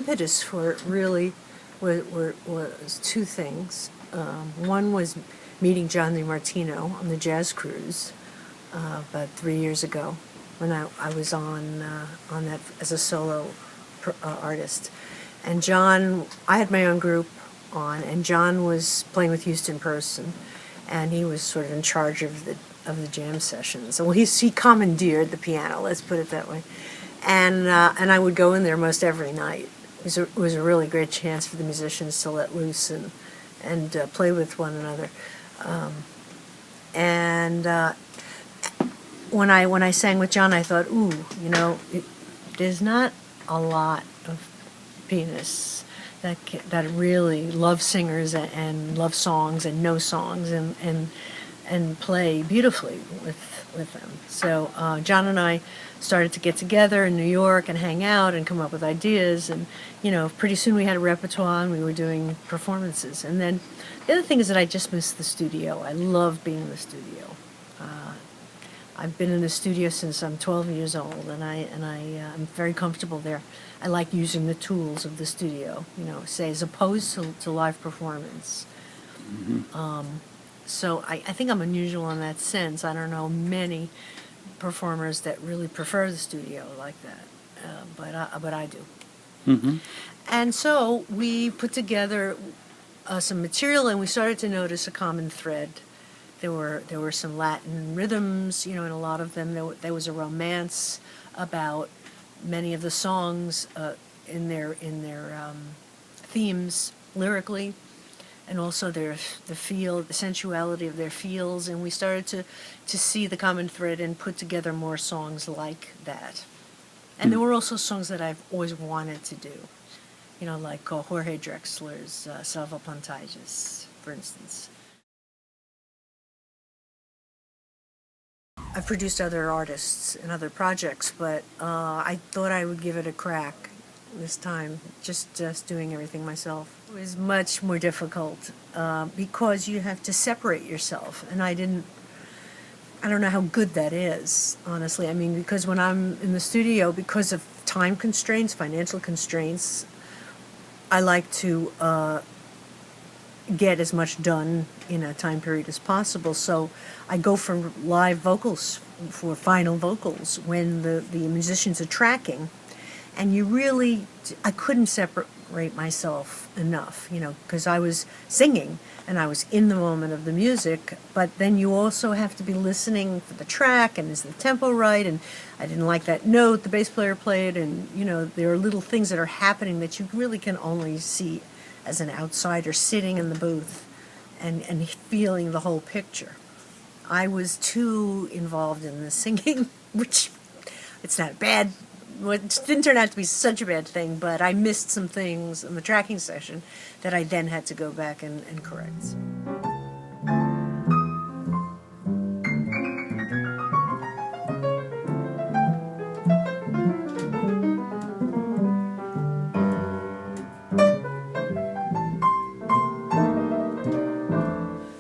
impetus for it really was two things. One was meeting John DiMartino on the jazz cruise about 3 years ago, when I was on that as a solo artist. And John, I had my own group on, and John was playing with Houston Person, and he was sort of in charge of the jam sessions. Well, he commandeered the piano, let's put it that way. And I would go in there most every night. It was a really great chance for the musicians to let loose and play with one another. When I sang with John, I thought, ooh, there's not a lot of pianists that really love singers and love songs and know songs and play beautifully with them. So John and I started to get together in New York and hang out and come up with ideas, and pretty soon we had a repertoire and we were doing performances. And then the other thing is that I just miss the studio. I love being in the studio. I've been in the studio since I'm 12 years old, and I'm very comfortable there. I like using the tools of the studio, say, as opposed to live performance. Mm-hmm. So I think I'm unusual in that sense. I don't know many performers that really prefer the studio like that, but I do. Mm-hmm. And so we put together some material, and we started to notice a common thread. There were some Latin rhythms, in a lot of them. There was a romance about many of the songs in their themes lyrically, and also the sensuality of their feels. And we started to see the common thread and put together more songs like that. And there were also songs that I've always wanted to do, like Jorge Drexler's Salva Pantages, for instance. I've produced other artists and other projects, but I thought I would give it a crack this time, just doing everything myself. It was much more difficult because you have to separate yourself, and I don't know how good that is, honestly. I mean, because when I'm in the studio, because of time constraints, financial constraints, I like to get as much done in a time period as possible. So I go for live vocals, for final vocals, when the musicians are tracking. And I couldn't separate myself enough, because I was singing and I was in the moment of the music, but then you also have to be listening for the track, and is the tempo right, and I didn't like that note the bass player played, and there are little things that are happening that you really can only see as an outsider sitting in the booth and feeling the whole picture. I was too involved in the singing, which it's not bad. It didn't turn out to be such a bad thing, but I missed some things in the tracking session that I then had to go back and correct.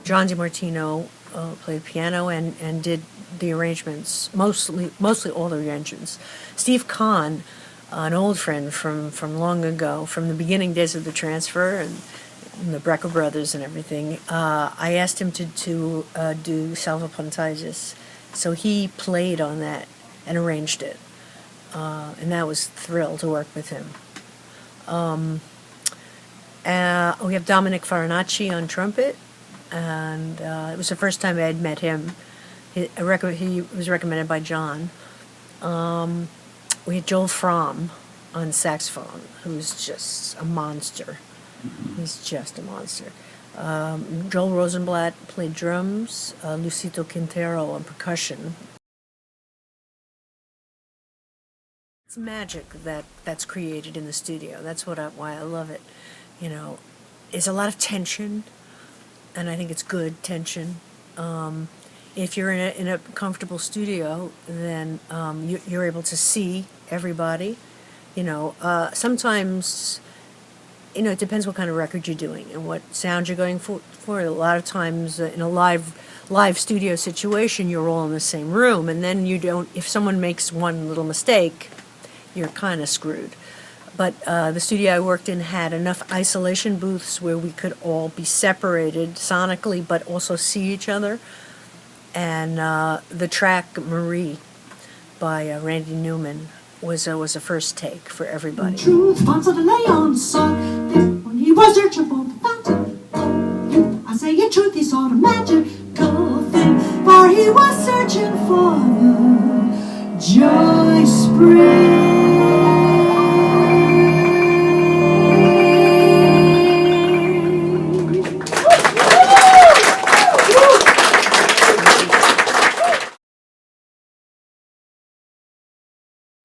John DiMartino played piano and did the arrangements, mostly all the arrangements. Steve Kahn, an old friend from long ago, from the beginning days of the Transfer and the Brecker Brothers and everything, I asked him to do Salva Pantages. So he played on that and arranged it. And that was thrilled to work with him. We have Dominic Farinacci on trumpet, and it was the first time I had met him. He was recommended by John. We had Joel Fromm on saxophone, who's just a monster. Mm-hmm. He's just a monster. Joel Rosenblatt played drums, Lucito Quintero on percussion. It's magic that's created in the studio. That's why I love it. It's a lot of tension, and I think it's good tension. If you're in a comfortable studio, then you're able to see everybody. Sometimes, it depends what kind of record you're doing and what sound you're going for. A lot of times, in a live studio situation, you're all in the same room, and then if someone makes one little mistake, you're kind of screwed. But the studio I worked in had enough isolation booths where we could all be separated sonically, but also see each other. And the track "Marie" by Randy Newman was a first take for everybody. Truth once on the lay on saw when he was searching for the fountain. I say in truth he saw the magical thing, for he was searching for the joy spring.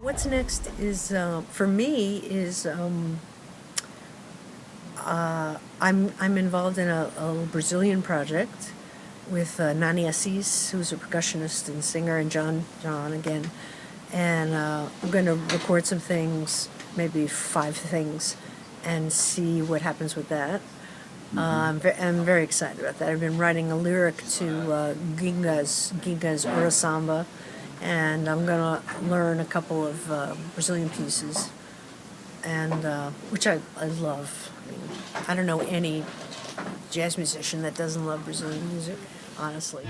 What's next is for me is I'm involved in a Brazilian project with Nani Assis, who's a percussionist and singer, and John again, and I'm going to record some things, maybe 5 things, and see what happens with that. I'm very excited about that. I've been writing a lyric to Ginga's Ura Samba, and I'm going to learn a couple of Brazilian pieces, and which I love. I mean, I don't know any jazz musician that doesn't love Brazilian music, honestly.